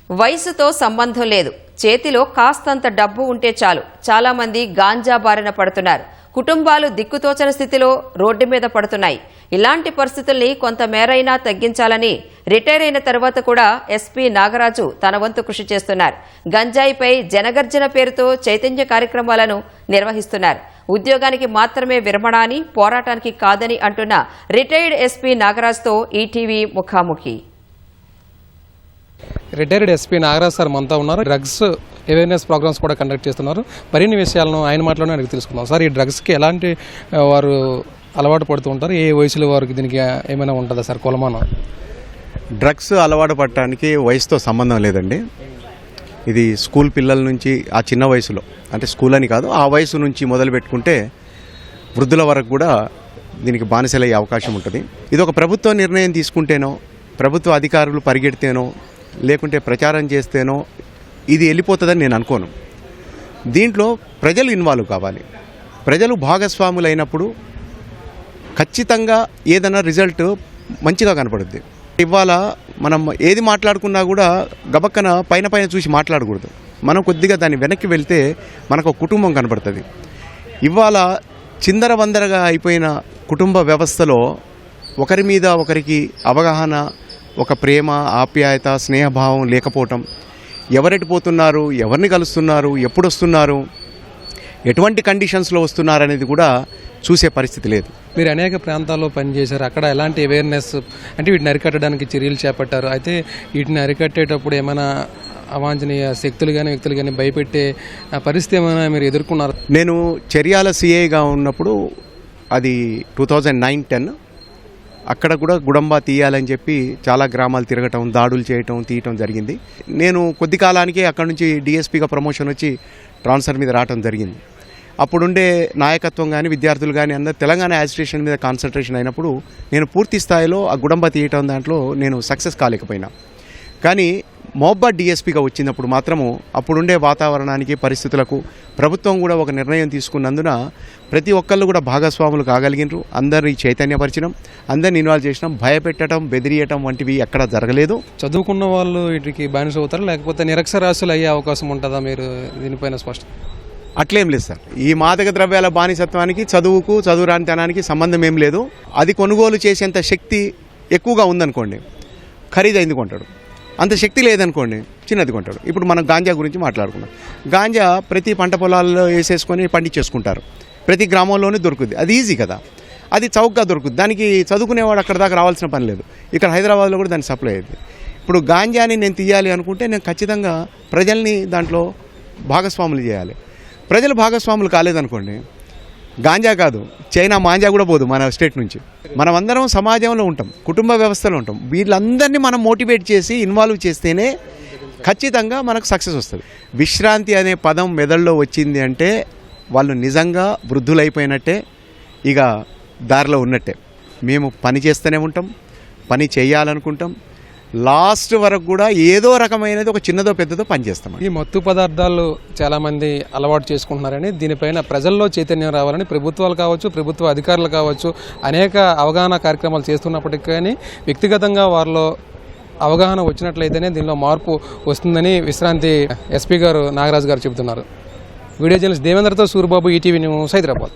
వయసుతో సంబంధం లేదు, చేతిలో కాస్తంత డబ్బు ఉంటే చాలు చాలామంది గాంజా బారిన పడుతున్నారు. కుటుంబాలు దిక్కుతోచని స్థితిలో రోడ్డు మీద పడుతున్నాయి. ఇలాంటి పరిస్థితుల్ని కొంతమేరైనా తగ్గించాలని రిటైర్ అయిన తర్వాత కూడా ఎస్పీ నాగరాజు తన వంతు కృషి చేస్తున్నారు. గంజాయిపై జనగర్జన పేరుతో చైతన్య కార్యక్రమాలను నిర్వహిస్తున్నారు. ఉద్యోగానికి మాత్రమే విరమణ అని, పోరాటానికి కాదని అంటున్న రిటైర్డ్ ఎస్పీ నాగరాజుతో ఈటీవీ ముఖాముఖి. రిటైర్డ్ ఎస్పీ నాగరాజ్ సార్ మనతో ఉన్నారు. డ్రగ్స్ అవేర్నెస్ ప్రోగ్రామ్స్ కూడా కండక్ట్ చేస్తున్నారు. మరిన్ని విషయాలను ఆయన మాటలోనే అడిగి తెలుసుకుందాం. సార్, ఈ డ్రగ్స్కి ఎలాంటి వారు అలవాటు పడుతూ ఉంటారు? ఏ వయసులో వారికి దీనికి ఏమైనా ఉంటుందా సార్ కొలమానం? డ్రగ్స్ అలవాటు పడటానికి వయసుతో సంబంధం లేదండి. ఇది స్కూల్ పిల్లల నుంచి ఆ చిన్న వయసులో, అంటే స్కూల్ అని కాదు, ఆ వయసు నుంచి మొదలు పెట్టుకుంటే వృద్ధుల వరకు కూడా దీనికి బానిసలయ్యే అవకాశం ఉంటుంది. ఇది ఒక ప్రభుత్వ నిర్ణయం తీసుకుంటేనో, ప్రభుత్వ అధికారులు పరిగెడితేనో, లేకుంటే ప్రచారం చేస్తేనో ఇది వెళ్ళిపోతుందని నేను అనుకోను. దీంట్లో ప్రజలు ఇన్వాల్వ్ కావాలి. ప్రజలు భాగస్వాములు అయినప్పుడు ఖచ్చితంగా ఏదైనా రిజల్ట్ మంచిగా కనపడుద్ది. ఇవాళ మనం ఏది మాట్లాడుకున్నా కూడా గబక్కన పైన చూసి మాట్లాడకూడదు. మనం కొద్దిగా దాన్ని వెనక్కి వెళ్తే మనకు ఒక కుటుంబం కనపడుతుంది. ఇవాళ చిందరవందరగా అయిపోయిన కుటుంబ వ్యవస్థలో ఒకరి మీద ఒకరికి అవగాహన, ఒక ప్రేమ, ఆప్యాయత, స్నేహభావం లేకపోవటం, ఎవరెటు పోతున్నారు, ఎవరిని కలుస్తున్నారు, ఎప్పుడు వస్తున్నారు, ఎటువంటి కండిషన్స్లో వస్తున్నారు అనేది కూడా చూసే పరిస్థితి లేదు. మీరు అనేక ప్రాంతాల్లో పనిచేశారు. అక్కడ ఎలాంటి అవేర్నెస్, అంటే వీటిని అరికట్టడానికి చర్యలు చేపట్టారు. అయితే వీటిని అరికట్టేటప్పుడు ఏమైనా అవాంఛనీయ శక్తులు కానీ వ్యక్తులు కానీ భయపెట్టే పరిస్థితి ఏమైనా మీరు ఎదుర్కొన్నారు? నేను చర్యాల సిఐగా ఉన్నప్పుడు, అది 2009-10, అక్కడ కూడా గుడంబా తీయాలని చెప్పి చాలా గ్రామాలు తిరగటం, దాడులు చేయటం, తీయటం జరిగింది. నేను కొద్ది కాలానికే అక్కడ నుంచి డిఎస్పీగా ప్రమోషన్ వచ్చి ట్రాన్స్ఫర్ మీద రావటం జరిగింది. అప్పుడుండే నాయకత్వం కానీ విద్యార్థులు కానీ అందరూ తెలంగాణ యాజిటేషన్ మీద కాన్సన్ట్రేషన్ అయినప్పుడు నేను పూర్తి స్థాయిలో ఆ గుడంబా తీయటం దాంట్లో నేను సక్సెస్ కాలేకపోయినా. కానీ మహబాద్ డిఎస్పీగా వచ్చినప్పుడు మాత్రము అప్పుడుండే వాతావరణానికి, పరిస్థితులకు ప్రభుత్వం కూడా ఒక నిర్ణయం తీసుకున్నందున ప్రతి ఒక్కళ్ళు కూడా భాగస్వాములు కాగలిగినారు. అందరినీ చైతన్యపరిచడం, అందరిని ఇన్వాల్వ్ చేసినాం. భయపెట్టడం, బెదిరియటం వంటివి ఎక్కడా జరగలేదు. చదువుకున్న వాళ్ళు వీటికి బానిస అవుతారు, లేకపోతే నిరక్షరాస్యులు అయ్యే అవకాశం ఉంటుందా? మీరు దీనిపైన స్పష్టం. అట్లేం లేదు సార్. ఈ మాదక ద్రవ్యాల బానిసత్వానికి, చదువు రానితనానికి సంబంధం ఏం లేదు. అది కొనుగోలు చేసేంత శక్తి ఎక్కువగా ఉందనుకోండి, ఖరీదైంది కొంటాడు. అంత శక్తి లేదనుకోండి, చిన్నది కొంటాడు. ఇప్పుడు మనం గాంజా గురించి మాట్లాడుకున్నాం. గాంజా ప్రతి పంట పొలాల్లో వేసేసుకొని పండించేసుకుంటారు. ప్రతి గ్రామంలోనే దొరుకుద్ది. అది ఈజీ కదా, అది చౌకగా దొరుకుద్ది. దానికి చదువుకునేవాడు అక్కడ దాకా రావాల్సిన పని లేదు. ఇక్కడ హైదరాబాద్లో కూడా దాన్ని సప్లై అయ్యింది. ఇప్పుడు గాంజాని నేను తీయాలి అనుకుంటే నేను ఖచ్చితంగా ప్రజల్ని దాంట్లో భాగస్వాములు చేయాలి. ప్రజలు భాగస్వాములు కాలేదనుకోండి, గాంజా కాదు, చైనా మాంజా కూడా పోదు మన స్టేట్ నుంచి. మనం అందరం సమాజంలో ఉంటాం, కుటుంబ వ్యవస్థలో ఉంటాం. వీళ్ళందరినీ మనం మోటివేట్ చేసి ఇన్వాల్వ్ చేస్తేనే ఖచ్చితంగా మనకు సక్సెస్ వస్తుంది. విశ్రాంతి అనే పదం మెదడులో వచ్చింది అంటే వాళ్ళు నిజంగా వృద్ధులైపోయినట్టే, ఇక దారిలో ఉన్నట్టే. మేము పని చేస్తూనే ఉంటాం, పని చేయాలనుకుంటాం. లాస్ట్ వరకు కూడా ఏదో రకమైనది ఒక చిన్నదో పెద్దదో పనిచేస్తాం. ఈ మత్తు పదార్థాలు చాలామంది అలవాటు చేసుకుంటున్నారని, దీనిపైన ప్రజల్లో చైతన్యం రావాలని ప్రభుత్వాలు కావచ్చు, ప్రభుత్వ అధికారులు కావచ్చు అనేక అవగాహన కార్యక్రమాలు చేస్తున్నప్పటికీ కానీ వ్యక్తిగతంగా వారిలో అవగాహన వచ్చినట్లయితేనే దీనిలో మార్పు వస్తుందని విశ్రాంతి ఎస్పీ గారు నాగరాజు గారు చెబుతున్నారు. వీడియో జర్నలిస్ట్ దేవేంద్రతో సూరిబాబు, ఈటీవీ న్యూస్, హైదరాబాద్.